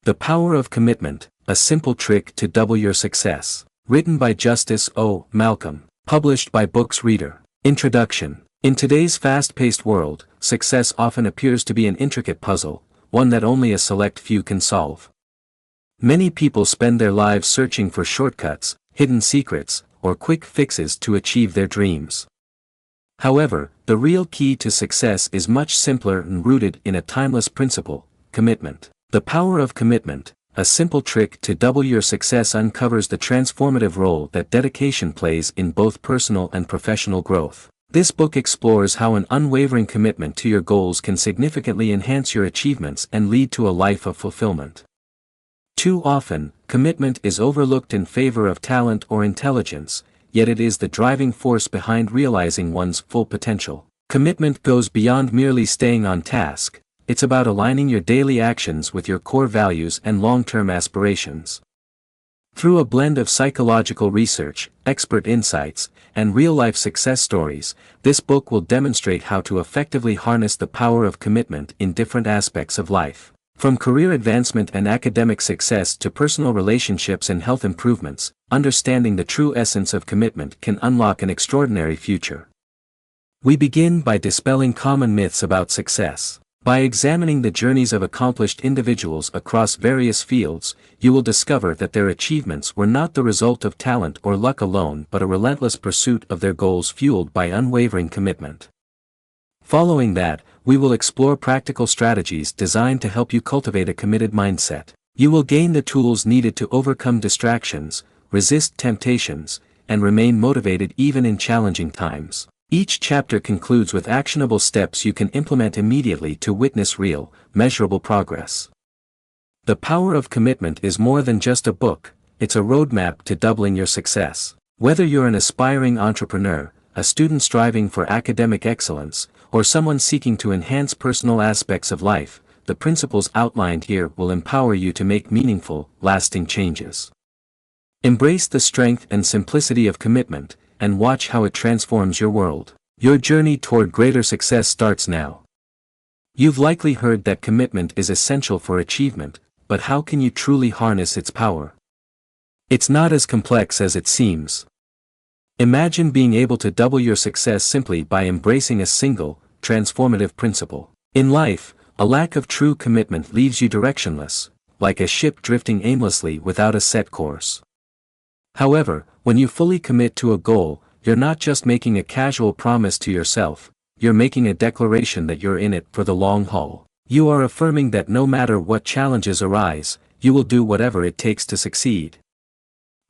The Power of Commitment, A Simple Trick to Double Your Success. Written by Justice O. Malcolm. Published by Books Reader. Introduction. In today's fast-paced world, success often appears to be an intricate puzzle, one that only a select few can solve. Many people spend their lives searching for shortcuts, hidden secrets, or quick fixes to achieve their dreams. However, the real key to success is much simpler and rooted in a timeless principle: commitment. The Power of Commitment, A Simple Trick to Double Your Success uncovers the transformative role that dedication plays in both personal and professional growth. This book explores how an unwavering commitment to your goals can significantly enhance your achievements and lead to a life of fulfillment. Too often, commitment is overlooked in favor of talent or intelligence, yet it is the driving force behind realizing one's full potential. Commitment goes beyond merely staying on task. It's about aligning your daily actions with your core values and long-term aspirations. Through a blend of psychological research, expert insights, and real-life success stories, this book will demonstrate how to effectively harness the power of commitment in different aspects of life. From career advancement and academic success to personal relationships and health improvements, understanding the true essence of commitment can unlock an extraordinary future. We begin by dispelling common myths about success. By examining the journeys of accomplished individuals across various fields, you will discover that their achievements were not the result of talent or luck alone but a relentless pursuit of their goals fueled by unwavering commitment. Following that, we will explore practical strategies designed to help you cultivate a committed mindset. You will gain the tools needed to overcome distractions, resist temptations, and remain motivated even in challenging times. Each chapter concludes with actionable steps you can implement immediately to witness real, measurable progress. The Power of Commitment is more than just a book, it's a roadmap to doubling your success. Whether you're an aspiring entrepreneur, a student striving for academic excellence, or someone seeking to enhance personal aspects of life, the principles outlined here will empower you to make meaningful, lasting changes. Embrace the strength and simplicity of commitment, and watch how it transforms your world. Your journey toward greater success starts now. You've likely heard that commitment is essential for achievement, but how can you truly harness its power? It's not as complex as it seems. Imagine being able to double your success simply by embracing a single, transformative principle. In life, a lack of true commitment leaves you directionless, like a ship drifting aimlessly without a set course. However, when you fully commit to a goal, you're not just making a casual promise to yourself, you're making a declaration that you're in it for the long haul. You are affirming that no matter what challenges arise, you will do whatever it takes to succeed.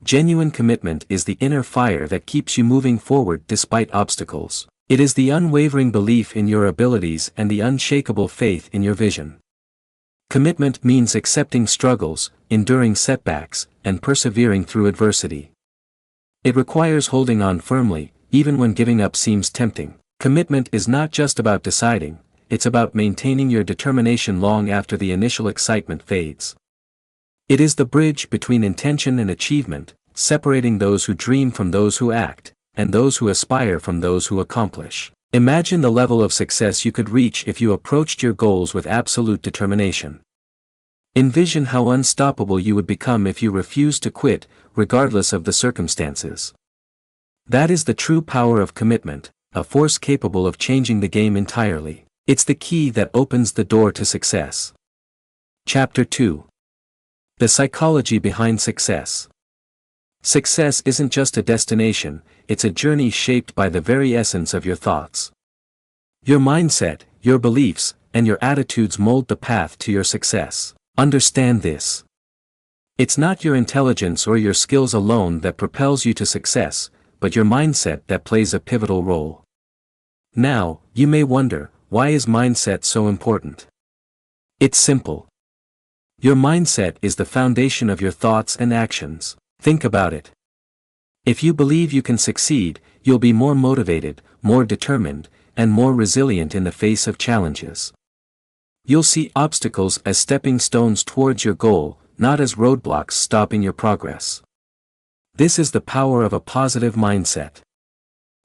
Genuine commitment is the inner fire that keeps you moving forward despite obstacles. It is the unwavering belief in your abilities and the unshakable faith in your vision. Commitment means accepting struggles, enduring setbacks, and persevering through adversity. It requires holding on firmly, even when giving up seems tempting. Commitment is not just about deciding, it's about maintaining your determination long after the initial excitement fades. It is the bridge between intention and achievement, separating those who dream from those who act, and those who aspire from those who accomplish. Imagine the level of success you could reach if you approached your goals with absolute determination. Envision how unstoppable you would become if you refused to quit, regardless of the circumstances. That is the true power of commitment, a force capable of changing the game entirely. It's the key that opens the door to success. Chapter 2. The Psychology Behind Success. Success isn't just a destination, it's a journey shaped by the very essence of your thoughts. Your mindset, your beliefs, and your attitudes mold the path to your success. Understand this. It's not your intelligence or your skills alone that propels you to success, but your mindset that plays a pivotal role. Now, you may wonder, why is mindset so important? It's simple. Your mindset is the foundation of your thoughts and actions. Think about it. If you believe you can succeed, you'll be more motivated, more determined, and more resilient in the face of challenges. You'll see obstacles as stepping stones towards your goal, not as roadblocks stopping your progress. This is the power of a positive mindset.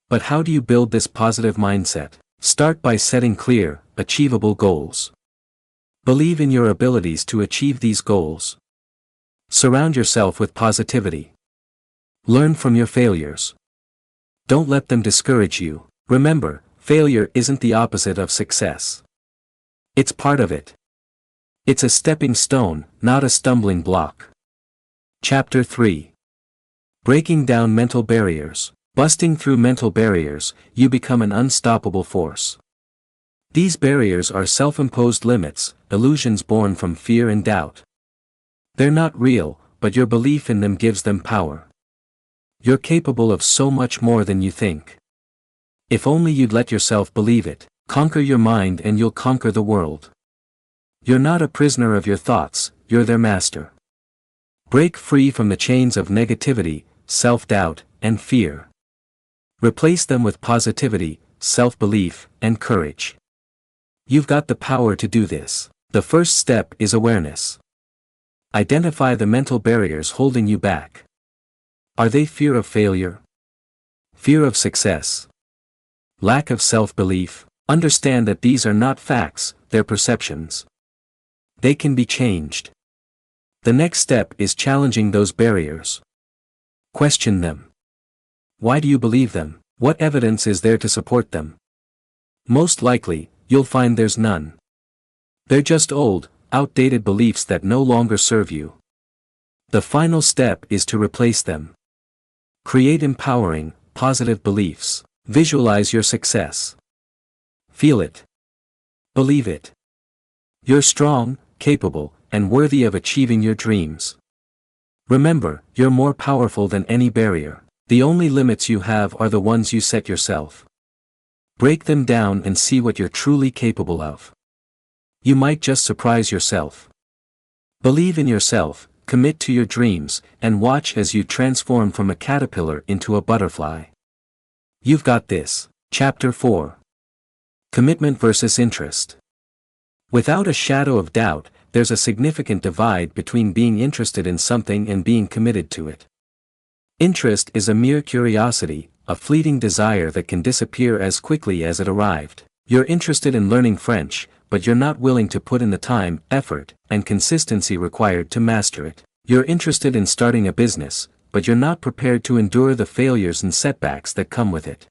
But how do you build this positive mindset? Start by setting clear, achievable goals. Believe in your abilities to achieve these goals. Surround yourself with positivity. Learn from your failures. Don't let them discourage you. Remember, failure isn't the opposite of success. It's part of it. It's a stepping stone, not a stumbling block. Chapter 3. Breaking down mental barriers. Busting through mental barriers, you become an unstoppable force. These barriers are self-imposed limits, illusions born from fear and doubt. They're not real, but your belief in them gives them power. You're capable of so much more than you think. If only you'd let yourself believe it. Conquer your mind and you'll conquer the world. You're not a prisoner of your thoughts, you're their master. Break free from the chains of negativity, self-doubt, and fear. Replace them with positivity, self-belief, and courage. You've got the power to do this. The first step is awareness. Identify the mental barriers holding you back. Are they fear of failure? Fear of success? Lack of self-belief? Understand that these are not facts, they're perceptions. They can be changed. The next step is challenging those barriers. Question them. Why do you believe them? What evidence is there to support them? Most likely, you'll find there's none. They're just old, outdated beliefs that no longer serve you. The final step is to replace them. Create empowering, positive beliefs. Visualize your success. Feel it. Believe it. You're strong, capable, and worthy of achieving your dreams. Remember, you're more powerful than any barrier. The only limits you have are the ones you set yourself. Break them down and see what you're truly capable of. You might just surprise yourself. Believe in yourself, commit to your dreams, and watch as you transform from a caterpillar into a butterfly. You've got this. Chapter 4. Commitment versus interest. Without a shadow of doubt, there's a significant divide between being interested in something and being committed to it. Interest is a mere curiosity, a fleeting desire that can disappear as quickly as it arrived. You're interested in learning French, but you're not willing to put in the time, effort, and consistency required to master it. You're interested in starting a business, but you're not prepared to endure the failures and setbacks that come with it.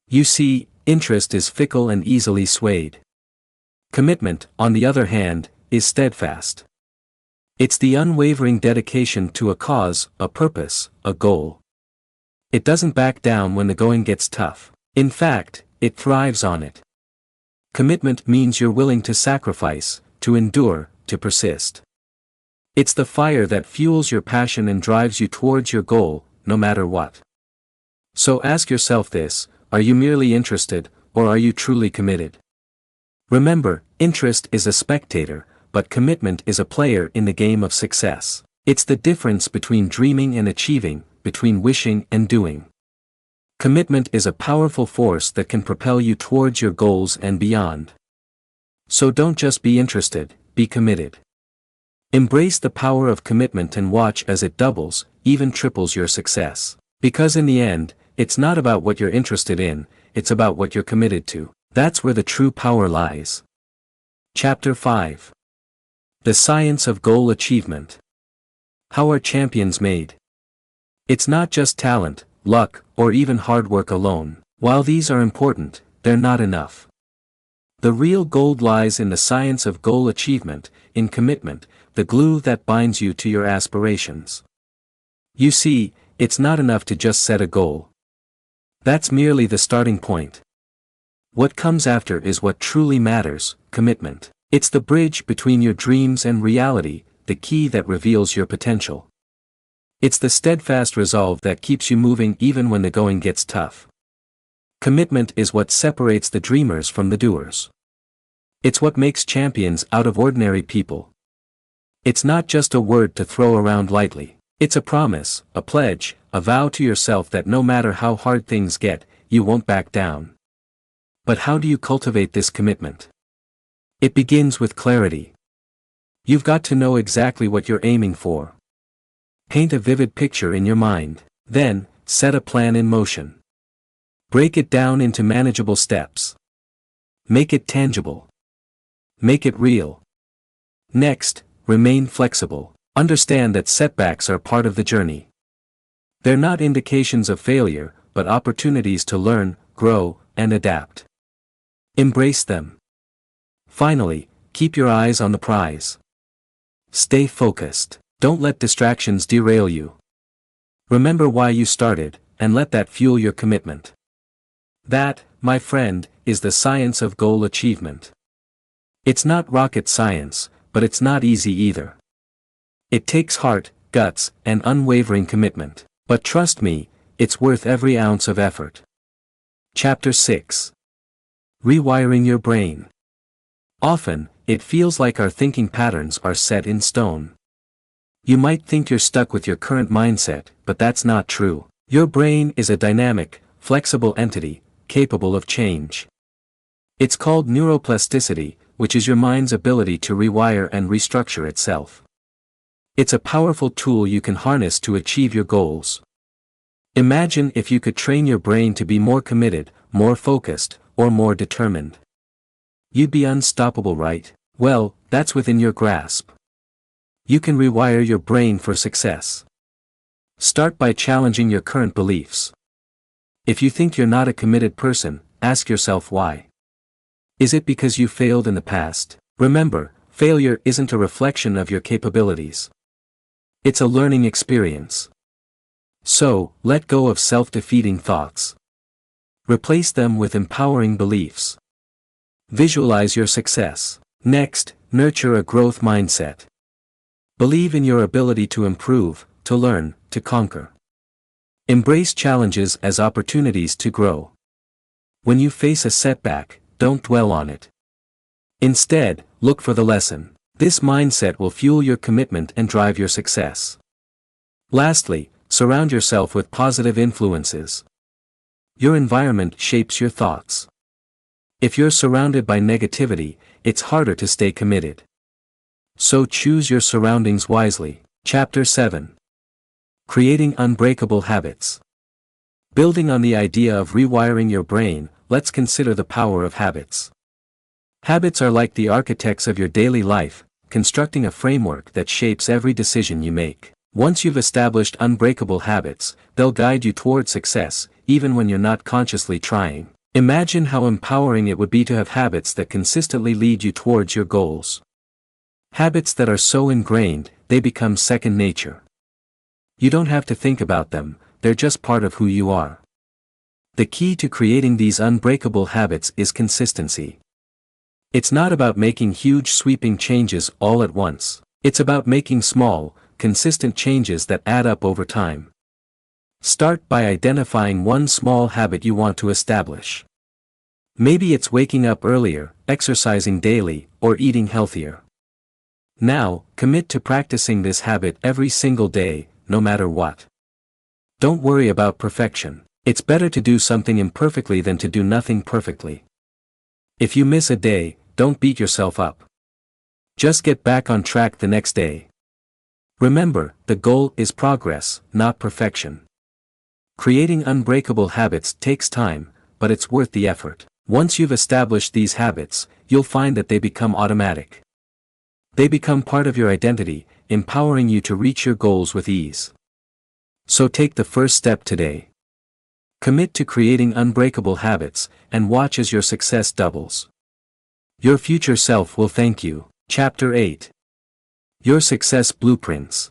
You see, interest is fickle and easily swayed. Commitment, on the other hand, is steadfast. It's the unwavering dedication to a cause, a purpose, a goal. It doesn't back down when the going gets tough. In fact, it thrives on it. Commitment means you're willing to sacrifice, to endure, to persist. It's the fire that fuels your passion and drives you towards your goal, no matter what. So ask yourself this: are you merely interested, or are you truly committed? Remember, interest is a spectator, but commitment is a player in the game of success. It's the difference between dreaming and achieving, between wishing and doing. Commitment is a powerful force that can propel you towards your goals and beyond. So don't just be interested, be committed. Embrace the power of commitment and watch as it doubles, even triples your success. Because in the end, it's not about what you're interested in, it's about what you're committed to. That's where the true power lies. Chapter 5. The Science of Goal Achievement. How are champions made? It's not just talent, luck, or even hard work alone. While these are important, they're not enough. The real gold lies in the science of goal achievement, in commitment, the glue that binds you to your aspirations. You see, it's not enough to just set a goal. That's merely the starting point. What comes after is what truly matters: commitment. It's the bridge between your dreams and reality, the key that reveals your potential. It's the steadfast resolve that keeps you moving even when the going gets tough. Commitment is what separates the dreamers from the doers. It's what makes champions out of ordinary people. It's not just a word to throw around lightly. It's a promise, a pledge, a vow to yourself that no matter how hard things get, you won't back down. But how do you cultivate this commitment? It begins with clarity. You've got to know exactly what you're aiming for. Paint a vivid picture in your mind. Then, set a plan in motion. Break it down into manageable steps. Make it tangible. Make it real. Next, remain flexible. Understand that setbacks are part of the journey. They're not indications of failure, but opportunities to learn, grow, and adapt. Embrace them. Finally, keep your eyes on the prize. Stay focused. Don't let distractions derail you. Remember why you started, and let that fuel your commitment. That, my friend, is the science of goal achievement. It's not rocket science, but it's not easy either. It takes heart, guts, and unwavering commitment. But trust me, it's worth every ounce of effort. Chapter 6. Rewiring your brain. Often, it feels like our thinking patterns are set in stone. You might think you're stuck with your current mindset, but that's not true. Your brain is a dynamic, flexible entity, capable of change. It's called neuroplasticity, which is your mind's ability to rewire and restructure itself. It's a powerful tool you can harness to achieve your goals. Imagine if you could train your brain to be more committed, more focused, or more determined. You'd be unstoppable, right? Well, that's within your grasp. You can rewire your brain for success. Start by challenging your current beliefs. If you think you're not a committed person, ask yourself why. Is it because you failed in the past? Remember, failure isn't a reflection of your capabilities. It's a learning experience. So, let go of self-defeating thoughts. Replace them with empowering beliefs. Visualize your success. Next, nurture a growth mindset. Believe in your ability to improve, to learn, to conquer. Embrace challenges as opportunities to grow. When you face a setback, don't dwell on it. Instead, look for the lesson. This mindset will fuel your commitment and drive your success. Lastly, surround yourself with positive influences. Your environment shapes your thoughts. If you're surrounded by negativity, it's harder to stay committed. So choose your surroundings wisely. Chapter 7. Creating unbreakable habits. Building on the idea of rewiring your brain, let's consider the power of habits. Habits are like the architects of your daily life, constructing a framework that shapes every decision you make. Once you've established unbreakable habits, they'll guide you toward success, even when you're not consciously trying. Imagine how empowering it would be to have habits that consistently lead you towards your goals. Habits that are so ingrained, they become second nature. You don't have to think about them, they're just part of who you are. The key to creating these unbreakable habits is consistency. It's not about making huge sweeping changes all at once. It's about making small, consistent changes that add up over time. Start by identifying one small habit you want to establish. Maybe it's waking up earlier, exercising daily, or eating healthier. Now, commit to practicing this habit every single day, no matter what. Don't worry about perfection. It's better to do something imperfectly than to do nothing perfectly. If you miss a day, don't beat yourself up. Just get back on track the next day. Remember, the goal is progress, not perfection. Creating unbreakable habits takes time, but it's worth the effort. Once you've established these habits, you'll find that they become automatic. They become part of your identity, empowering you to reach your goals with ease. So take the first step today. Commit to creating unbreakable habits, and watch as your success doubles. Your future self will thank you. Chapter 8. Your Success Blueprints.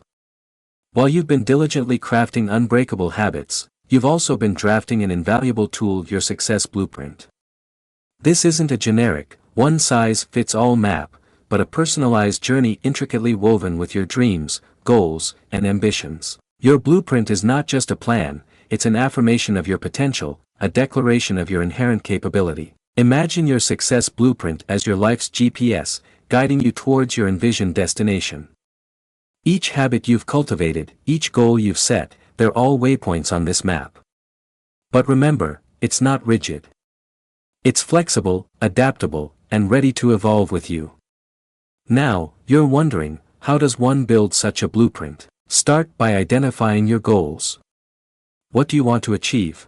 While you've been diligently crafting unbreakable habits, you've also been drafting an invaluable tool, your success blueprint. This isn't a generic, one-size-fits-all map, but a personalized journey intricately woven with your dreams, goals, and ambitions. Your blueprint is not just a plan, it's an affirmation of your potential, a declaration of your inherent capability. Imagine your success blueprint as your life's GPS, guiding you towards your envisioned destination. Each habit you've cultivated, each goal you've set, they're all waypoints on this map. But remember, it's not rigid. It's flexible, adaptable, and ready to evolve with you. Now, you're wondering, how does one build such a blueprint? Start by identifying your goals. What do you want to achieve?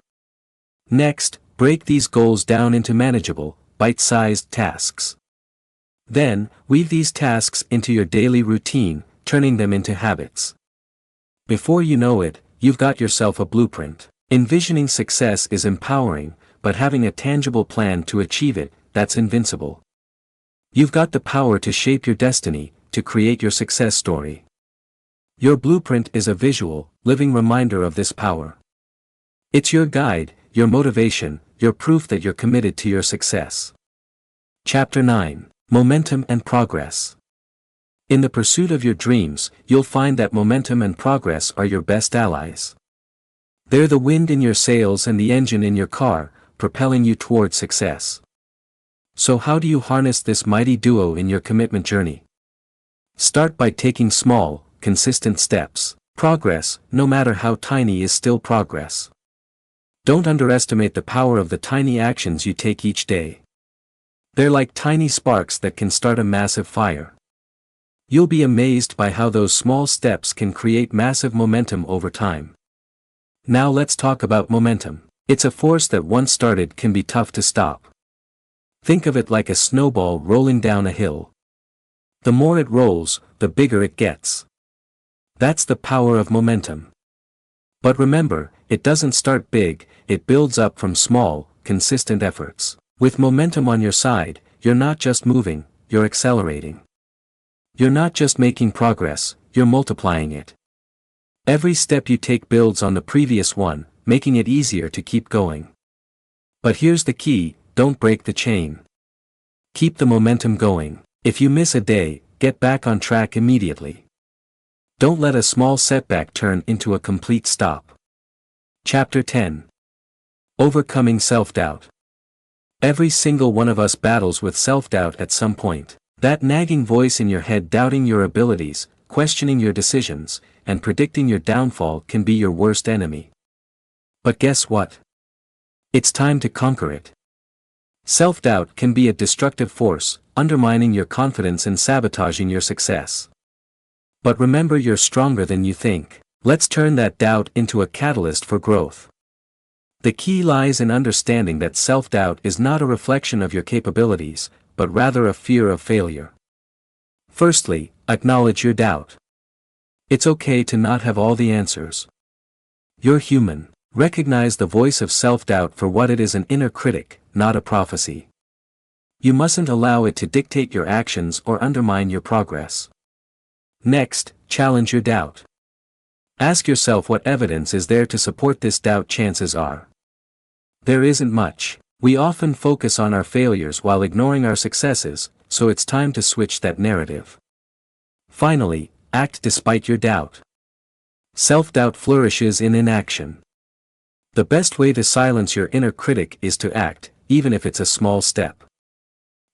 Next, break these goals down into manageable, bite-sized tasks. Then, weave these tasks into your daily routine, turning them into habits. Before you know it, you've got yourself a blueprint. Envisioning success is empowering, but having a tangible plan to achieve it, that's invincible. You've got the power to shape your destiny, to create your success story. Your blueprint is a visual, living reminder of this power. It's your guide, your motivation, your proof that you're committed to your success. Chapter 9: Momentum and Progress. In the pursuit of your dreams, you'll find that momentum and progress are your best allies. They're the wind in your sails and the engine in your car, propelling you toward success. So how do you harness this mighty duo in your commitment journey? Start by taking small, consistent steps. Progress, no matter how tiny, is still progress. Don't underestimate the power of the tiny actions you take each day. They're like tiny sparks that can start a massive fire. You'll be amazed by how those small steps can create massive momentum over time. Now let's talk about momentum. It's a force that once started can be tough to stop. Think of it like a snowball rolling down a hill. The more it rolls, the bigger it gets. That's the power of momentum. But remember, it doesn't start big, it builds up from small, consistent efforts. With momentum on your side, you're not just moving, you're accelerating. You're not just making progress, you're multiplying it. Every step you take builds on the previous one, making it easier to keep going. But here's the key: don't break the chain. Keep the momentum going. If you miss a day, get back on track immediately. Don't let a small setback turn into a complete stop. Chapter 10: Overcoming Self-Doubt. Every single one of us battles with self-doubt at some point. That nagging voice in your head doubting your abilities, questioning your decisions, and predicting your downfall can be your worst enemy. But guess what? It's time to conquer it. Self-doubt can be a destructive force, undermining your confidence and sabotaging your success. But remember, you're stronger than you think. Let's turn that doubt into a catalyst for growth. The key lies in understanding that self-doubt is not a reflection of your capabilities, but rather a fear of failure. Firstly, acknowledge your doubt. It's okay to not have all the answers. You're human. Recognize the voice of self-doubt for what it is: an inner critic, not a prophecy. You mustn't allow it to dictate your actions or undermine your progress. Next, challenge your doubt. Ask yourself, what evidence is there to support this doubt? Chances are there isn't much. We often focus on our failures while ignoring our successes, so it's time to switch that narrative. Finally, act despite your doubt. Self-doubt flourishes in inaction. The best way to silence your inner critic is to act, even if it's a small step.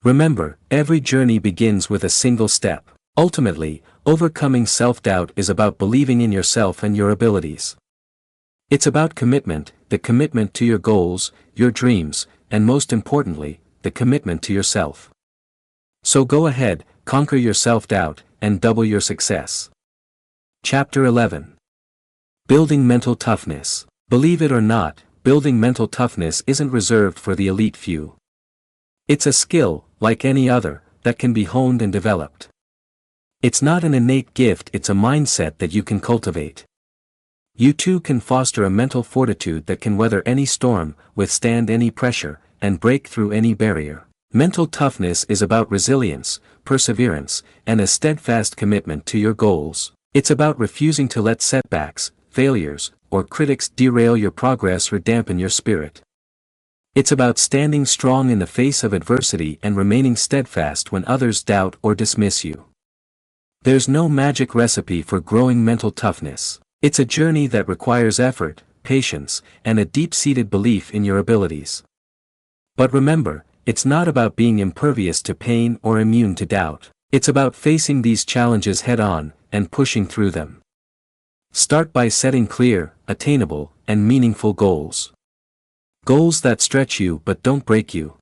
Remember, every journey begins with a single step. Ultimately, overcoming self-doubt is about believing in yourself and your abilities. It's about commitment, the commitment to your goals, your dreams, and most importantly, the commitment to yourself. So go ahead, conquer your self-doubt, and double your success. Chapter 11: Building Mental Toughness. Believe it or not, building mental toughness isn't reserved for the elite few. It's a skill, like any other, that can be honed and developed. It's not an innate gift, it's a mindset that you can cultivate. You too can foster a mental fortitude that can weather any storm, withstand any pressure, and break through any barrier. Mental toughness is about resilience, perseverance, and a steadfast commitment to your goals. It's about refusing to let setbacks, failures, or critics derail your progress or dampen your spirit. It's about standing strong in the face of adversity and remaining steadfast when others doubt or dismiss you. There's no magic recipe for growing mental toughness. It's a journey that requires effort, patience, and a deep-seated belief in your abilities. But remember, it's not about being impervious to pain or immune to doubt. It's about facing these challenges head-on, and pushing through them. Start by setting clear, attainable, and meaningful goals. Goals that stretch you but don't break you.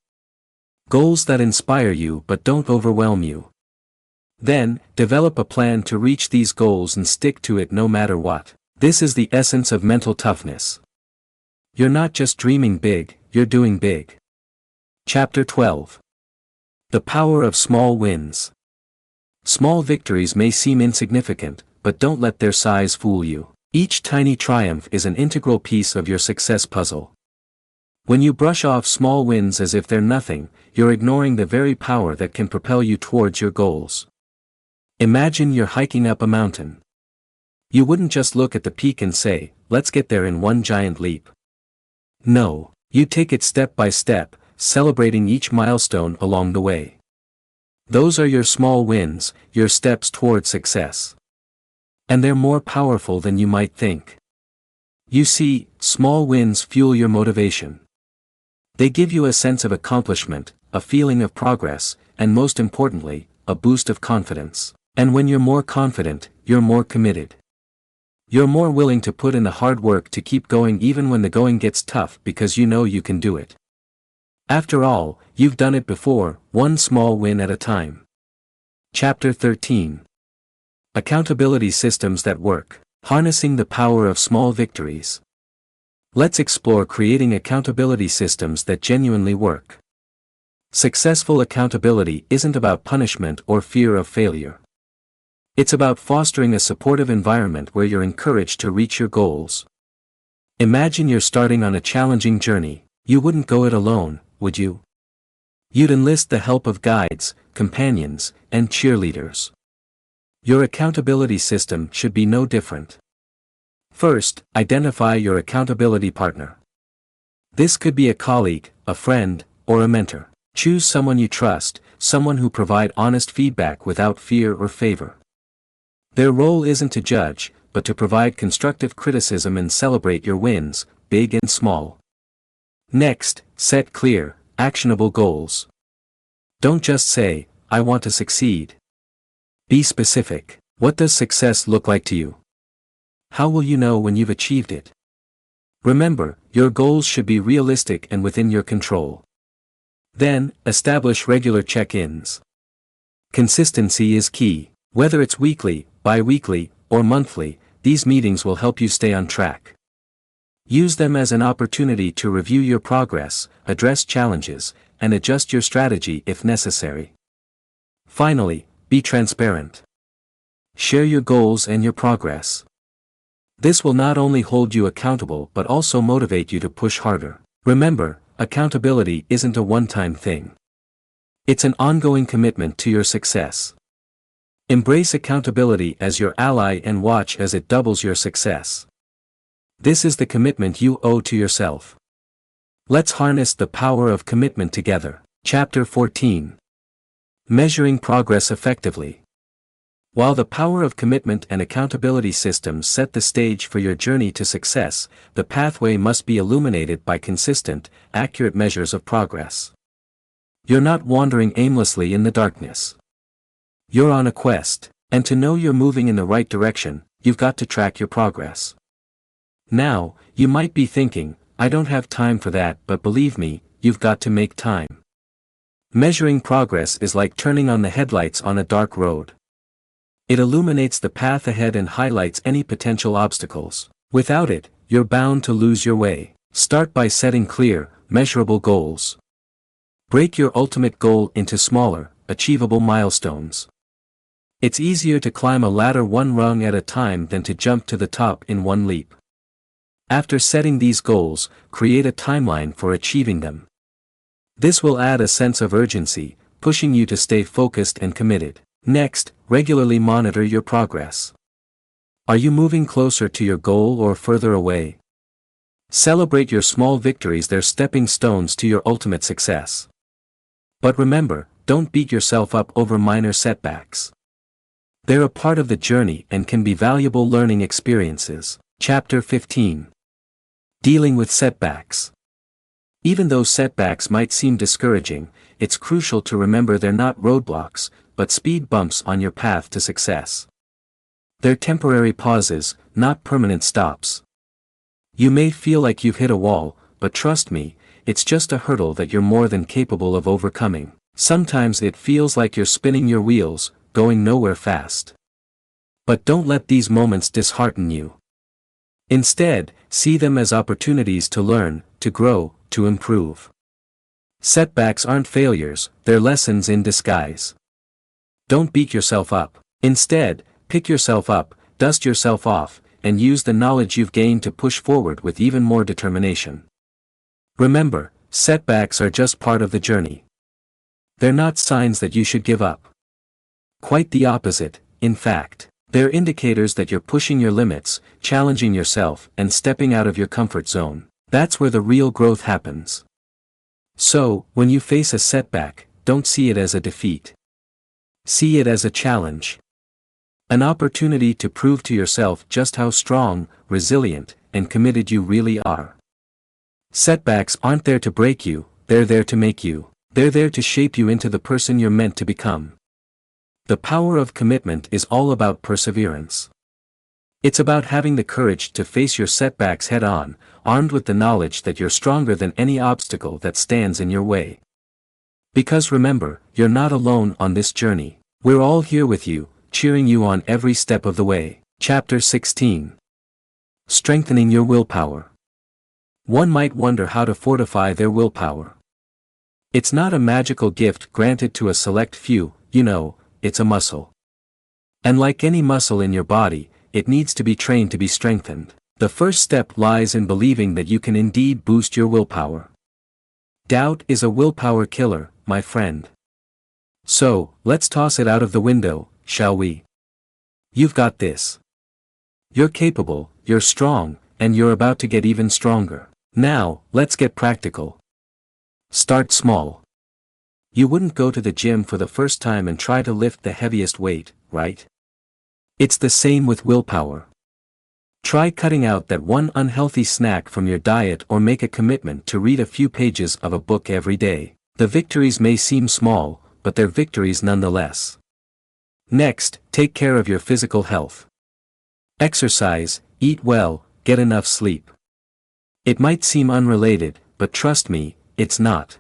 Goals that inspire you but don't overwhelm you. Then, develop a plan to reach these goals and stick to it no matter what. This is the essence of mental toughness. You're not just dreaming big, you're doing big. Chapter 12: The power of small wins. Small victories may seem insignificant, but don't let their size fool you. Each tiny triumph is an integral piece of your success puzzle. When you brush off small wins as if they're nothing, you're ignoring the very power that can propel you towards your goals. Imagine you're hiking up a mountain. You wouldn't just look at the peak and say, "Let's get there in one giant leap." No, you take it step by step, celebrating each milestone along the way. Those are your small wins, your steps towards success. And they're more powerful than you might think. You see, small wins fuel your motivation. They give you a sense of accomplishment, a feeling of progress, and most importantly, a boost of confidence. And when you're more confident, you're more committed. You're more willing to put in the hard work to keep going even when the going gets tough because you know you can do it. After all, you've done it before, one small win at a time. Chapter 13. Accountability systems that work. Harnessing the power of small victories. Let's explore creating accountability systems that genuinely work. Successful accountability isn't about punishment or fear of failure. It's about fostering a supportive environment where you're encouraged to reach your goals. Imagine you're starting on a challenging journey. You wouldn't go it alone, would you? You'd enlist the help of guides, companions, and cheerleaders. Your accountability system should be no different. First, identify your accountability partner. This could be a colleague, a friend, or a mentor. Choose someone you trust, someone who provides honest feedback without fear or favor. Their role isn't to judge, but to provide constructive criticism and celebrate your wins, big and small. Next, set clear, actionable goals. Don't just say, "I want to succeed." Be specific. What does success look like to you? How will you know when you've achieved it? Remember, your goals should be realistic and within your control. Then, establish regular check-ins. Consistency is key. Whether it's weekly, bi-weekly, or monthly, these meetings will help you stay on track. Use them as an opportunity to review your progress, address challenges, and adjust your strategy if necessary. Finally, be transparent. Share your goals and your progress. This will not only hold you accountable but also motivate you to push harder. Remember, accountability isn't a one-time thing. It's an ongoing commitment to your success. Embrace accountability as your ally and watch as it doubles your success. This is the commitment you owe to yourself. Let's harness the power of commitment together. Chapter 14. Measuring progress effectively. While the power of commitment and accountability systems set the stage for your journey to success, the pathway must be illuminated by consistent, accurate measures of progress. You're not wandering aimlessly in the darkness. You're on a quest, and to know you're moving in the right direction, you've got to track your progress. Now, you might be thinking, "I don't have time for that," but believe me, you've got to make time. Measuring progress is like turning on the headlights on a dark road. It illuminates the path ahead and highlights any potential obstacles. Without it, you're bound to lose your way. Start by setting clear, measurable goals. Break your ultimate goal into smaller, achievable milestones. It's easier to climb a ladder one rung at a time than to jump to the top in one leap. After setting these goals, create a timeline for achieving them. This will add a sense of urgency, pushing you to stay focused and committed. Next, regularly monitor your progress. Are you moving closer to your goal or further away? Celebrate your small victories, they're stepping stones to your ultimate success. But remember, don't beat yourself up over minor setbacks. They're a part of the journey and can be valuable learning experiences. Chapter 15. Dealing with setbacks. Even though setbacks might seem discouraging, it's crucial to remember they're not roadblocks, but speed bumps on your path to success. They're temporary pauses, not permanent stops. You may feel like you've hit a wall, but trust me, it's just a hurdle that you're more than capable of overcoming. Sometimes it feels like you're spinning your wheels, going nowhere fast. But don't let these moments dishearten you. Instead, see them as opportunities to learn, to grow, to improve. Setbacks aren't failures, they're lessons in disguise. Don't beat yourself up. Instead, pick yourself up, dust yourself off, and use the knowledge you've gained to push forward with even more determination. Remember, setbacks are just part of the journey. They're not signs that you should give up. Quite the opposite, in fact. They're indicators that you're pushing your limits, challenging yourself, and stepping out of your comfort zone. That's where the real growth happens. So, when you face a setback, don't see it as a defeat. See it as a challenge. An opportunity to prove to yourself just how strong, resilient, and committed you really are. Setbacks aren't there to break you, they're there to make you. They're there to shape you into the person you're meant to become. The power of commitment is all about perseverance. It's about having the courage to face your setbacks head-on, armed with the knowledge that you're stronger than any obstacle that stands in your way. Because remember, you're not alone on this journey. We're all here with you, cheering you on every step of the way. Chapter 16. Strengthening your willpower. One might wonder how to fortify their willpower. It's not a magical gift granted to a select few, it's a muscle. And like any muscle in your body, it needs to be trained to be strengthened. The first step lies in believing that you can indeed boost your willpower. Doubt is a willpower killer, my friend. So, let's toss it out of the window, shall we? You've got this. You're capable, you're strong, and you're about to get even stronger. Now, let's get practical. Start small. You wouldn't go to the gym for the first time and try to lift the heaviest weight, right? It's the same with willpower. Try cutting out that one unhealthy snack from your diet or make a commitment to read a few pages of a book every day. The victories may seem small, but they're victories nonetheless. Next, take care of your physical health. Exercise, eat well, get enough sleep. It might seem unrelated, but trust me, it's not.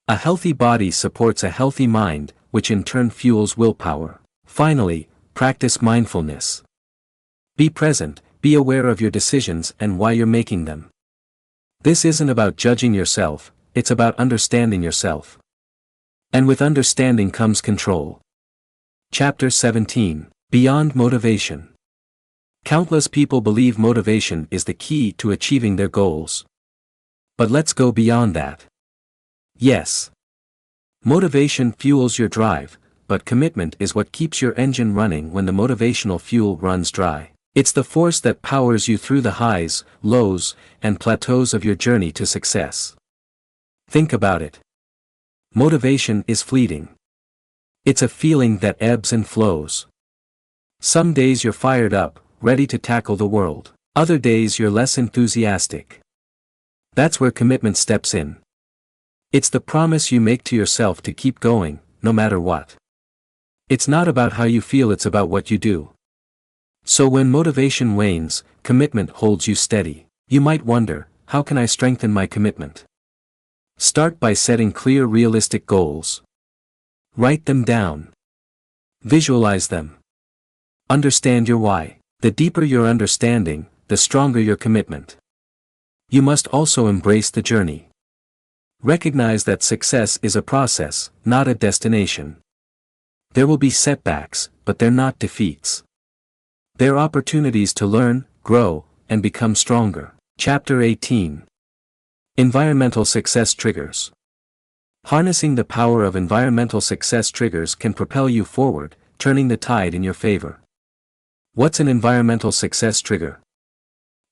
A healthy body supports a healthy mind, which in turn fuels willpower. Finally, practice mindfulness. Be present, be aware of your decisions and why you're making them. This isn't about judging yourself, it's about understanding yourself. And with understanding comes control. Chapter 17. Beyond motivation. Countless people believe motivation is the key to achieving their goals. But let's go beyond that. Yes. Motivation fuels your drive, but commitment is what keeps your engine running when the motivational fuel runs dry. It's the force that powers you through the highs, lows, and plateaus of your journey to success. Think about it. Motivation is fleeting. It's a feeling that ebbs and flows. Some days you're fired up, ready to tackle the world. Other days you're less enthusiastic. That's where commitment steps in. It's the promise you make to yourself to keep going, no matter what. It's not about how you feel, it's about what you do. So when motivation wanes, commitment holds you steady. You might wonder, how can I strengthen my commitment? Start by setting clear, realistic goals. Write them down. Visualize them. Understand your why. The deeper your understanding, the stronger your commitment. You must also embrace the journey. Recognize that success is a process, not a destination. There will be setbacks, but they're not defeats. They're opportunities to learn, grow, and become stronger. Chapter 18. Environmental success triggers. Harnessing the power of environmental success triggers can propel you forward, turning the tide in your favor. What's an environmental success trigger?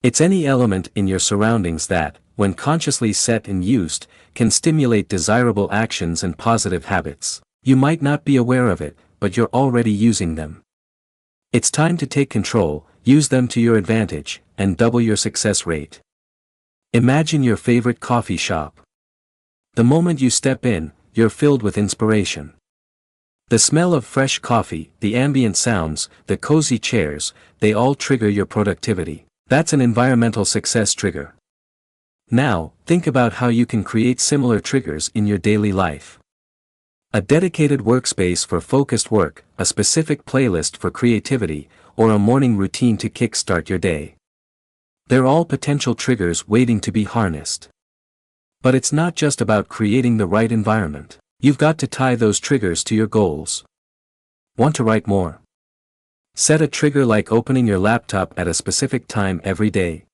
It's any element in your surroundings that, when consciously set and used, can stimulate desirable actions and positive habits. You might not be aware of it, but you're already using them. It's time to take control, use them to your advantage, and double your success rate. Imagine your favorite coffee shop. The moment you step in, you're filled with inspiration. The smell of fresh coffee, the ambient sounds, the cozy chairs, they all trigger your productivity. That's an environmental success trigger. Now, think about how you can create similar triggers in your daily life. A dedicated workspace for focused work, a specific playlist for creativity, or a morning routine to kickstart your day. They're all potential triggers waiting to be harnessed. But it's not just about creating the right environment. You've got to tie those triggers to your goals. Want to write more? Set a trigger like opening your laptop at a specific time every day.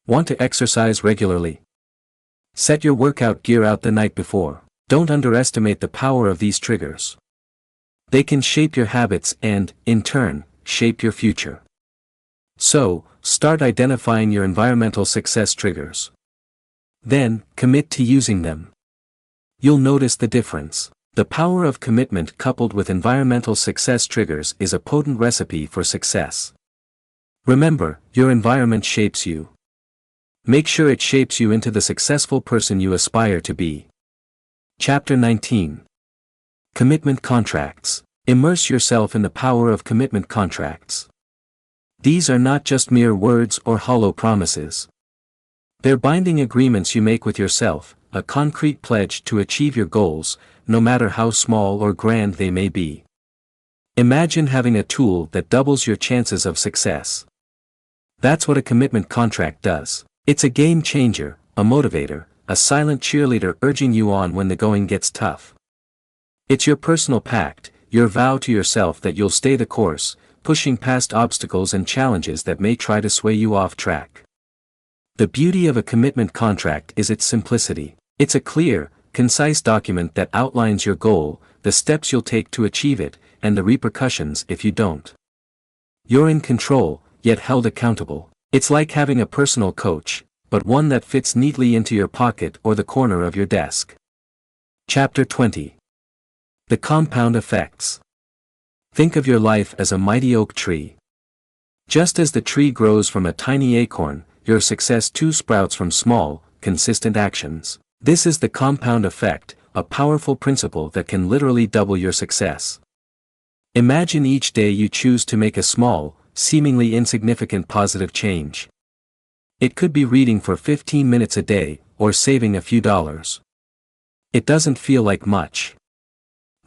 Want to exercise regularly? Set your workout gear out the night before. Don't underestimate the power of these triggers. They can shape your habits and, in turn, shape your future. So, start identifying your environmental success triggers. Then, commit to using them. You'll notice the difference. The power of commitment coupled with environmental success triggers is a potent recipe for success. Remember, your environment shapes you. Make sure it shapes you into the successful person you aspire to be. Chapter 19. Commitment Contracts. Immerse yourself in the power of commitment contracts. These are not just mere words or hollow promises. They're binding agreements you make with yourself, a concrete pledge to achieve your goals, no matter how small or grand they may be. Imagine having a tool that doubles your chances of success. That's what a commitment contract does. It's a game changer, a motivator, a silent cheerleader urging you on when the going gets tough. It's your personal pact, your vow to yourself that you'll stay the course, pushing past obstacles and challenges that may try to sway you off track. The beauty of a commitment contract is its simplicity. It's a clear, concise document that outlines your goal, the steps you'll take to achieve it, and the repercussions if you don't. You're in control, yet held accountable. It's like having a personal coach, but one that fits neatly into your pocket or the corner of your desk. Chapter 20. The Compound Effects. Think of your life as a mighty oak tree. Just as the tree grows from a tiny acorn, your success too sprouts from small, consistent actions. This is the compound effect, a powerful principle that can literally double your success. Imagine each day you choose to make a small, seemingly insignificant positive change. It could be reading for 15 minutes a day, or saving a few dollars. It doesn't feel like much.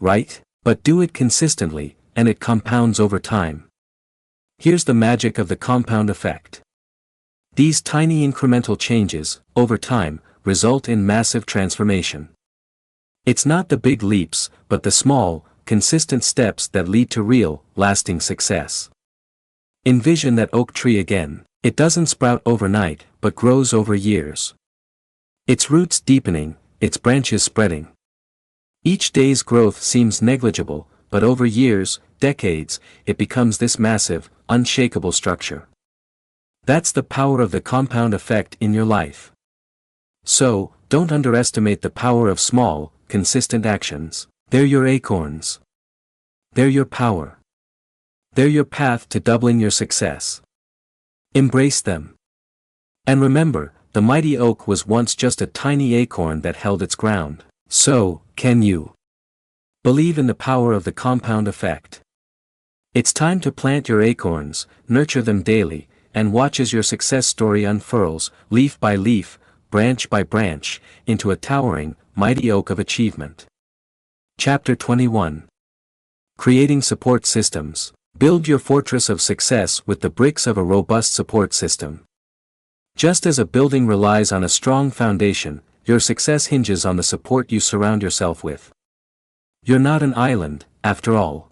Right? But do it consistently, and it compounds over time. Here's the magic of the compound effect. These tiny incremental changes, over time, result in massive transformation. It's not the big leaps, but the small, consistent steps that lead to real, lasting success. Envision that oak tree again. It doesn't sprout overnight, but grows over years. Its roots deepening, its branches spreading. Each day's growth seems negligible, but over years, decades, it becomes this massive, unshakable structure. That's the power of the compound effect in your life. So, don't underestimate the power of small, consistent actions. They're your acorns. They're your power. They're your path to doubling your success. Embrace them. And remember, the mighty oak was once just a tiny acorn that held its ground. So, can you? Believe in the power of the compound effect. It's time to plant your acorns, nurture them daily, and watch as your success story unfurls, leaf by leaf, branch by branch, into a towering, mighty oak of achievement. Chapter 21. Creating Support Systems. Build your fortress of success with the bricks of a robust support system. Just as a building relies on a strong foundation, your success hinges on the support you surround yourself with. You're not an island, after all.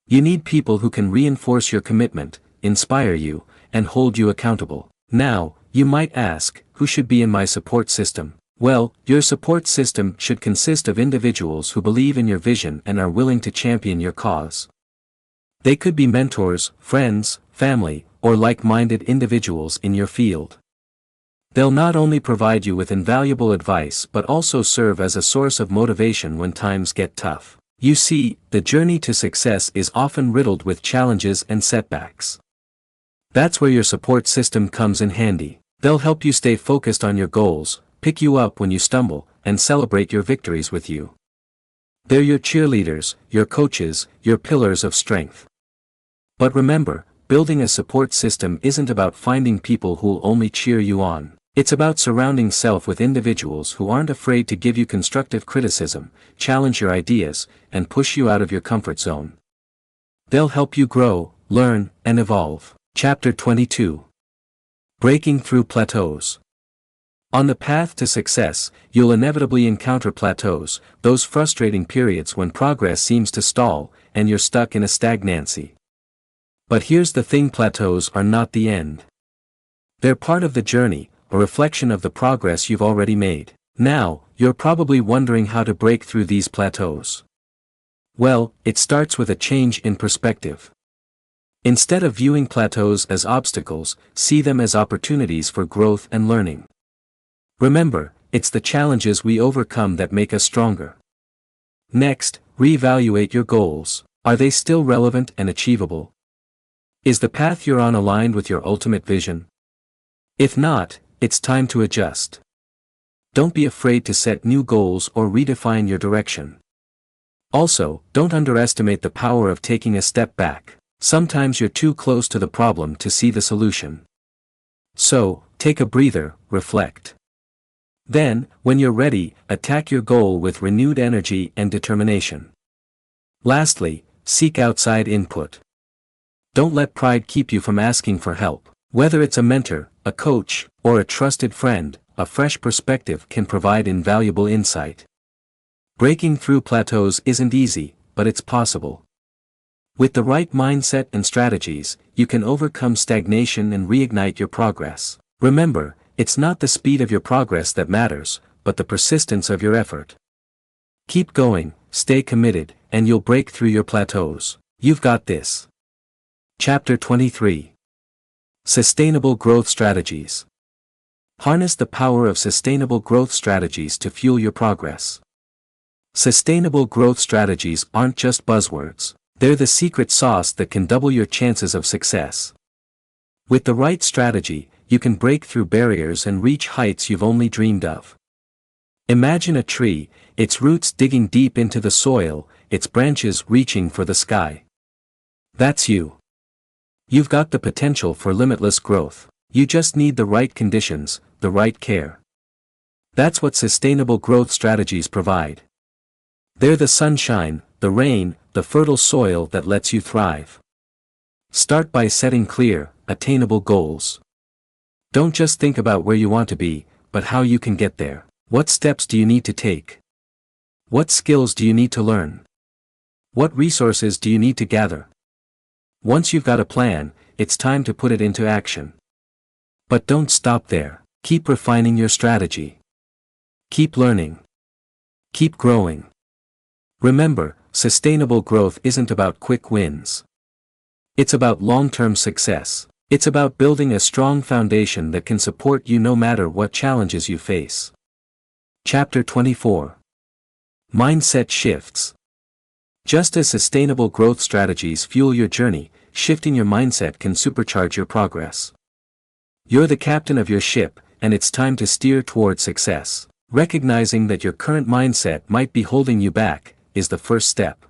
You need people who can reinforce your commitment, inspire you, and hold you accountable. Now, you might ask, who should be in my support system? Well, your support system should consist of individuals who believe in your vision and are willing to champion your cause. They could be mentors, friends, family, or like-minded individuals in your field. They'll not only provide you with invaluable advice but also serve as a source of motivation when times get tough. You see, the journey to success is often riddled with challenges and setbacks. That's where your support system comes in handy. They'll help you stay focused on your goals, pick you up when you stumble, and celebrate your victories with you. They're your cheerleaders, your coaches, your pillars of strength. But remember, building a support system isn't about finding people who'll only cheer you on. It's about surrounding yourself with individuals who aren't afraid to give you constructive criticism, challenge your ideas, and push you out of your comfort zone. They'll help you grow, learn, and evolve. Chapter 22. Breaking Through Plateaus. On the path to success, you'll inevitably encounter plateaus, those frustrating periods when progress seems to stall, and you're stuck in a stagnancy. But here's the thing: plateaus are not the end. They're part of the journey, a reflection of the progress you've already made. Now, you're probably wondering how to break through these plateaus. Well, it starts with a change in perspective. Instead of viewing plateaus as obstacles, see them as opportunities for growth and learning. Remember, it's the challenges we overcome that make us stronger. Next, reevaluate your goals. Are they still relevant and achievable? Is the path you're on aligned with your ultimate vision? If not, it's time to adjust. Don't be afraid to set new goals or redefine your direction. Also, don't underestimate the power of taking a step back. Sometimes you're too close to the problem to see the solution. So, take a breather, reflect. Then, when you're ready, attack your goal with renewed energy and determination. Lastly, seek outside input. Don't let pride keep you from asking for help. Whether it's a mentor, a coach, or a trusted friend, a fresh perspective can provide invaluable insight. Breaking through plateaus isn't easy, but it's possible. With the right mindset and strategies, you can overcome stagnation and reignite your progress. Remember, it's not the speed of your progress that matters, but the persistence of your effort. Keep going, stay committed, and you'll break through your plateaus. You've got this. Chapter 23. Sustainable Growth Strategies. Harness the power of sustainable growth strategies to fuel your progress. Sustainable growth strategies aren't just buzzwords. They're the secret sauce that can double your chances of success. With the right strategy, you can break through barriers and reach heights you've only dreamed of. Imagine a tree, its roots digging deep into the soil, its branches reaching for the sky. That's you. You've got the potential for limitless growth. You just need the right conditions, the right care. That's what sustainable growth strategies provide. They're the sunshine, the rain, the fertile soil that lets you thrive. Start by setting clear, attainable goals. Don't just think about where you want to be, but how you can get there. What steps do you need to take? What skills do you need to learn? What resources do you need to gather? Once you've got a plan, it's time to put it into action. But don't stop there. Keep refining your strategy. Keep learning. Keep growing. Remember, sustainable growth isn't about quick wins. It's about long-term success. It's about building a strong foundation that can support you no matter what challenges you face. Chapter 24. Mindset Shifts. Just as sustainable growth strategies fuel your journey, shifting your mindset can supercharge your progress. You're the captain of your ship, and it's time to steer toward success. Recognizing that your current mindset might be holding you back is the first step.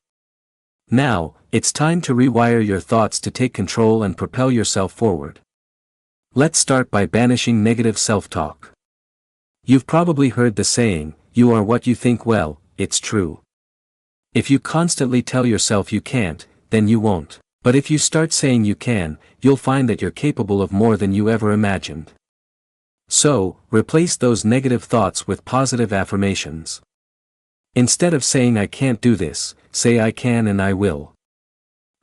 Now, it's time to rewire your thoughts to take control and propel yourself forward. Let's start by banishing negative self-talk. You've probably heard the saying, "You are what you think." Well, it's true. If you constantly tell yourself you can't, then you won't. But if you start saying you can, you'll find that you're capable of more than you ever imagined. So, replace those negative thoughts with positive affirmations. Instead of saying "I can't do this," say "I can and I will."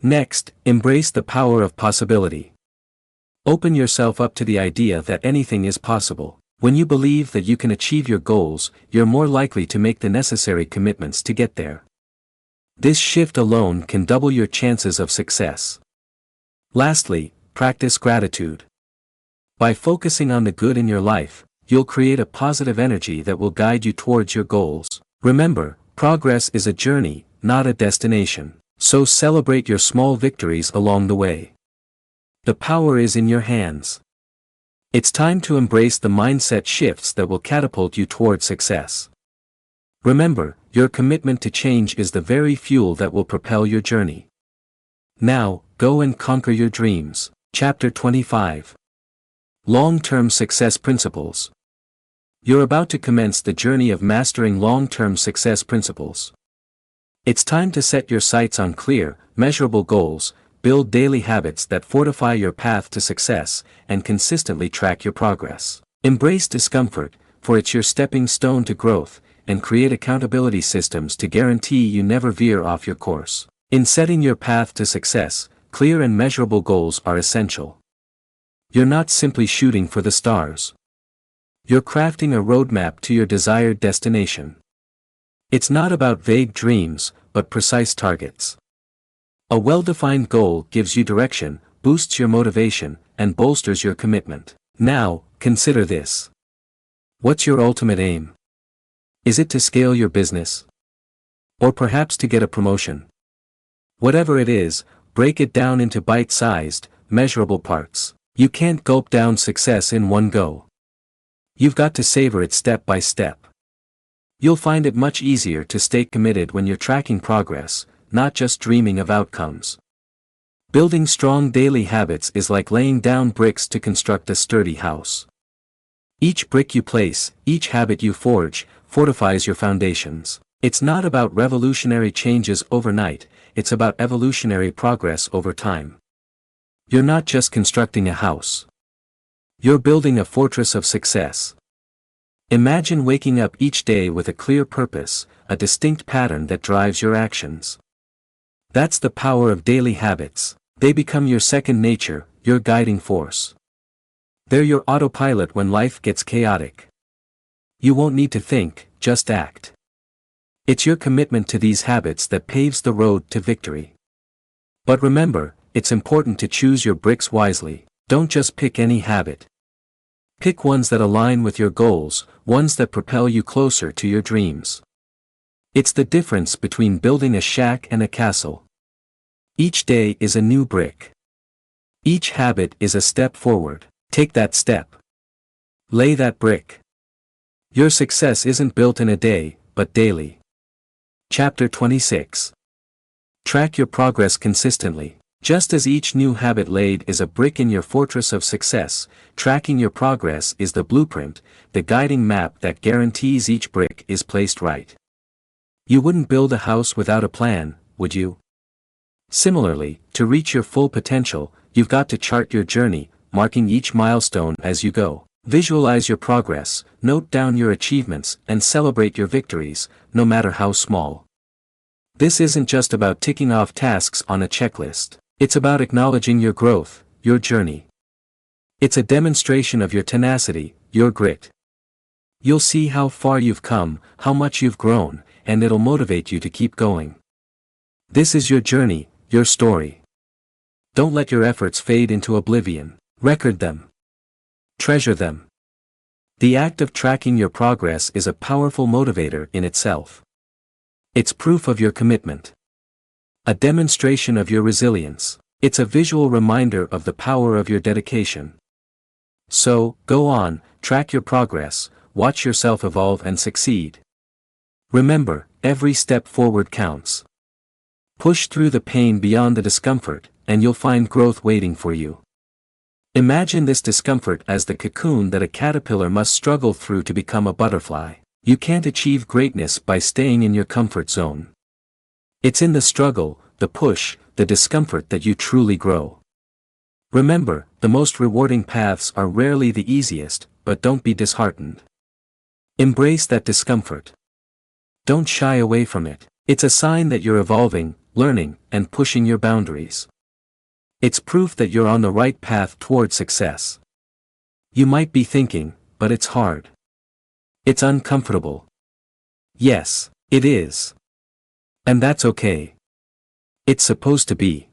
Next, embrace the power of possibility. Open yourself up to the idea that anything is possible. When you believe that you can achieve your goals, you're more likely to make the necessary commitments to get there. This shift alone can double your chances of success. Lastly, practice gratitude. By focusing on the good in your life, you'll create a positive energy that will guide you towards your goals. Remember, progress is a journey, not a destination. So celebrate your small victories along the way. The power is in your hands. It's time to embrace the mindset shifts that will catapult you toward success. Remember, your commitment to change is the very fuel that will propel your journey. Now, go and conquer your dreams. Chapter 25. Long-term Success Principles. You're about to commence the journey of mastering long-term success principles. It's time to set your sights on clear, measurable goals, build daily habits that fortify your path to success, and consistently track your progress. Embrace discomfort, for it's your stepping stone to growth, and create accountability systems to guarantee you never veer off your course. In setting your path to success, clear and measurable goals are essential. You're not simply shooting for the stars. You're crafting a roadmap to your desired destination. It's not about vague dreams, but precise targets. A well-defined goal gives you direction, boosts your motivation, and bolsters your commitment. Now, consider this. What's your ultimate aim? Is it to scale your business? Or perhaps to get a promotion? Whatever it is, break it down into bite-sized, measurable parts. You can't gulp down success in one go. You've got to savor it step by step. You'll find it much easier to stay committed when you're tracking progress, not just dreaming of outcomes. Building strong daily habits is like laying down bricks to construct a sturdy house. Each brick you place, each habit you forge, fortifies your foundations. It's not about revolutionary changes overnight, it's about evolutionary progress over time. You're not just constructing a house. You're building a fortress of success. Imagine waking up each day with a clear purpose, a distinct pattern that drives your actions. That's the power of daily habits. They become your second nature, your guiding force. They're your autopilot when life gets chaotic. You won't need to think, just act. It's your commitment to these habits that paves the road to victory. But remember, it's important to choose your bricks wisely. Don't just pick any habit. Pick ones that align with your goals, ones that propel you closer to your dreams. It's the difference between building a shack and a castle. Each day is a new brick. Each habit is a step forward. Take that step. Lay that brick. Your success isn't built in a day, but daily. Chapter 26. Track your progress consistently. Just as each new habit laid is a brick in your fortress of success, tracking your progress is the blueprint, the guiding map that guarantees each brick is placed right. You wouldn't build a house without a plan, would you? Similarly, to reach your full potential, you've got to chart your journey, marking each milestone as you go. Visualize your progress, note down your achievements, and celebrate your victories, no matter how small. This isn't just about ticking off tasks on a checklist. It's about acknowledging your growth, your journey. It's a demonstration of your tenacity, your grit. You'll see how far you've come, how much you've grown, and it'll motivate you to keep going. This is your journey, your story. Don't let your efforts fade into oblivion. Record them. Treasure them. The act of tracking your progress is a powerful motivator in itself. It's proof of your commitment. A demonstration of your resilience. It's a visual reminder of the power of your dedication. So, go on, track your progress, watch yourself evolve and succeed. Remember, every step forward counts. Push through the pain beyond the discomfort, and you'll find growth waiting for you. Imagine this discomfort as the cocoon that a caterpillar must struggle through to become a butterfly. You can't achieve greatness by staying in your comfort zone. It's in the struggle, the push, the discomfort that you truly grow. Remember, the most rewarding paths are rarely the easiest, but don't be disheartened. Embrace that discomfort. Don't shy away from it. It's a sign that you're evolving, learning, and pushing your boundaries. It's proof that you're on the right path toward success. You might be thinking, but it's hard. It's uncomfortable. Yes, it is. And that's okay. It's supposed to be.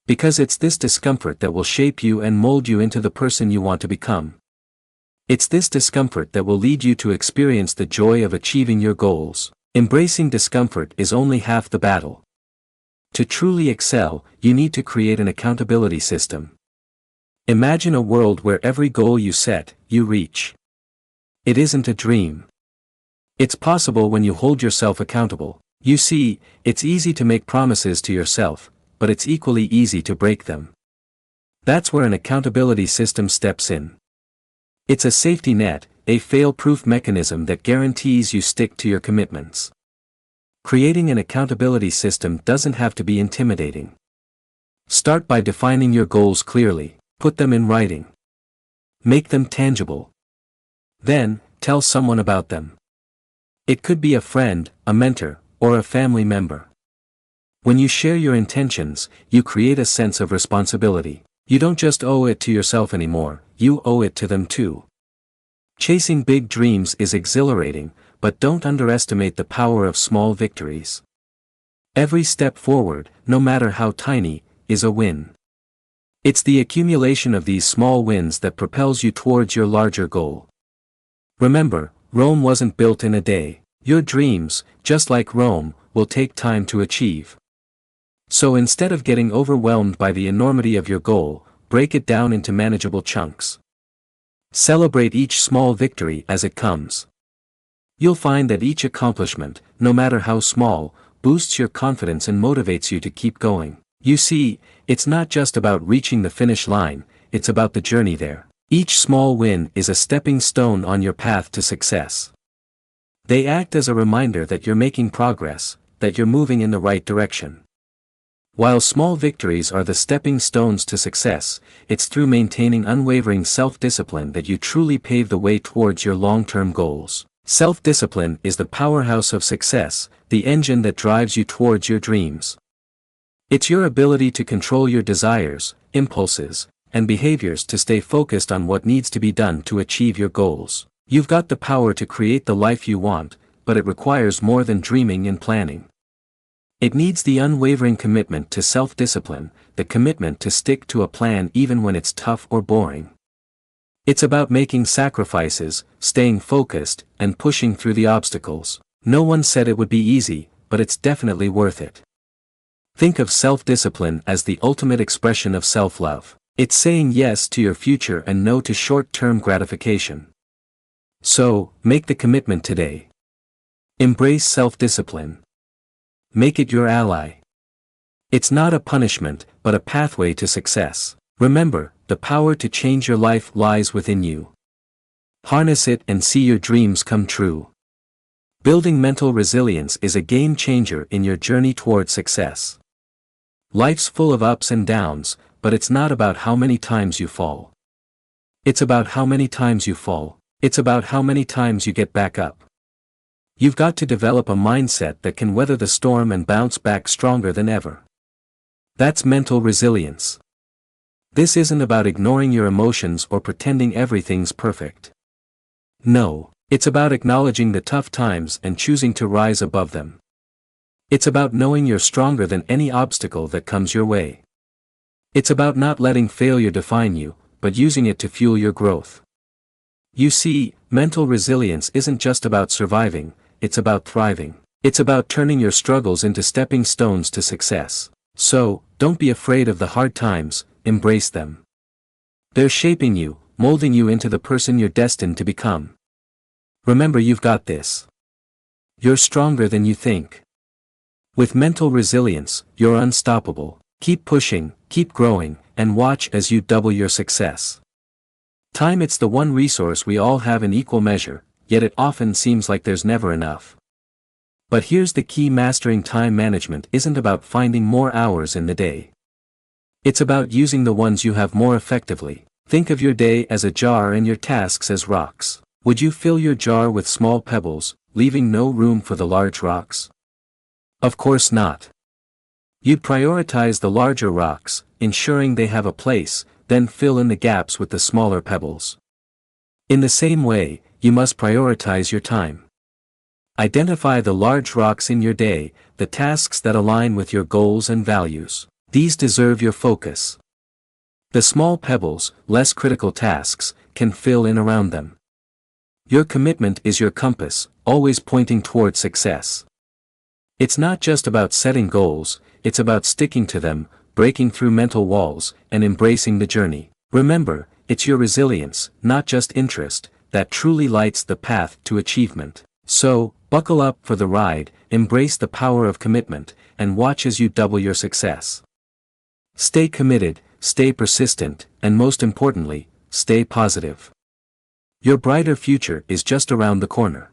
Because it's this discomfort that will shape you and mold you into the person you want to become. It's this discomfort that will lead you to experience the joy of achieving your goals. Embracing discomfort is only half the battle. To truly excel, you need to create an accountability system. Imagine a world where every goal you set, you reach. It isn't a dream. It's possible when you hold yourself accountable. You see, it's easy to make promises to yourself, but it's equally easy to break them. That's where an accountability system steps in. It's a safety net, a fail-proof mechanism that guarantees you stick to your commitments. Creating an accountability system doesn't have to be intimidating. Start by defining your goals clearly, put them in writing. Make them tangible. Then, tell someone about them. It could be a friend, a mentor, or a family member. When you share your intentions, you create a sense of responsibility. You don't just owe it to yourself anymore, you owe it to them too. Chasing big dreams is exhilarating, but don't underestimate the power of small victories. Every step forward, no matter how tiny, is a win. It's the accumulation of these small wins that propels you towards your larger goal. Remember, Rome wasn't built in a day. Your dreams, just like Rome, will take time to achieve. So instead of getting overwhelmed by the enormity of your goal, break it down into manageable chunks. Celebrate each small victory as it comes. You'll find that each accomplishment, no matter how small, boosts your confidence and motivates you to keep going. You see, it's not just about reaching the finish line, it's about the journey there. Each small win is a stepping stone on your path to success. They act as a reminder that you're making progress, that you're moving in the right direction. While small victories are the stepping stones to success, it's through maintaining unwavering self-discipline that you truly pave the way towards your long-term goals. Self-discipline is the powerhouse of success, the engine that drives you towards your dreams. It's your ability to control your desires, impulses, and behaviors to stay focused on what needs to be done to achieve your goals. You've got the power to create the life you want, but it requires more than dreaming and planning. It needs the unwavering commitment to self-discipline, the commitment to stick to a plan even when it's tough or boring. It's about making sacrifices, staying focused, and pushing through the obstacles. No one said it would be easy, but it's definitely worth it. Think of self-discipline as the ultimate expression of self-love. It's saying yes to your future and no to short-term gratification. So, make the commitment today. Embrace self-discipline. Make it your ally. It's not a punishment, but a pathway to success. Remember, the power to change your life lies within you. Harness it and see your dreams come true. Building mental resilience is a game changer in your journey toward success. Life's full of ups and downs, but it's not about how many times you fall. It's about how many times you fall. It's about how many times you get back up. You've got to develop a mindset that can weather the storm and bounce back stronger than ever. That's mental resilience. This isn't about ignoring your emotions or pretending everything's perfect. No, it's about acknowledging the tough times and choosing to rise above them. It's about knowing you're stronger than any obstacle that comes your way. It's about not letting failure define you, but using it to fuel your growth. You see, mental resilience isn't just about surviving, it's about thriving. It's about turning your struggles into stepping stones to success. So, don't be afraid of the hard times, embrace them. They're shaping you, molding you into the person you're destined to become. Remember, you've got this. You're stronger than you think. With mental resilience, you're unstoppable. Keep pushing, keep growing, and watch as you double your success. Time, it's the one resource we all have in equal measure, yet it often seems like there's never enough. But here's the key: mastering time management isn't about finding more hours in the day. It's about using the ones you have more effectively. Think of your day as a jar and your tasks as rocks. Would you fill your jar with small pebbles, leaving no room for the large rocks? Of course not. You'd prioritize the larger rocks, ensuring they have a place, then fill in the gaps with the smaller pebbles. In the same way, you must prioritize your time. Identify the large rocks in your day, the tasks that align with your goals and values. These deserve your focus. The small pebbles, less critical tasks, can fill in around them. Your commitment is your compass, always pointing toward success. It's not just about setting goals, it's about sticking to them, breaking through mental walls, and embracing the journey. Remember, it's your resilience, not just interest, that truly lights the path to achievement. So, buckle up for the ride, embrace the power of commitment, and watch as you double your success. Stay committed, stay persistent, and most importantly, stay positive. Your brighter future is just around the corner.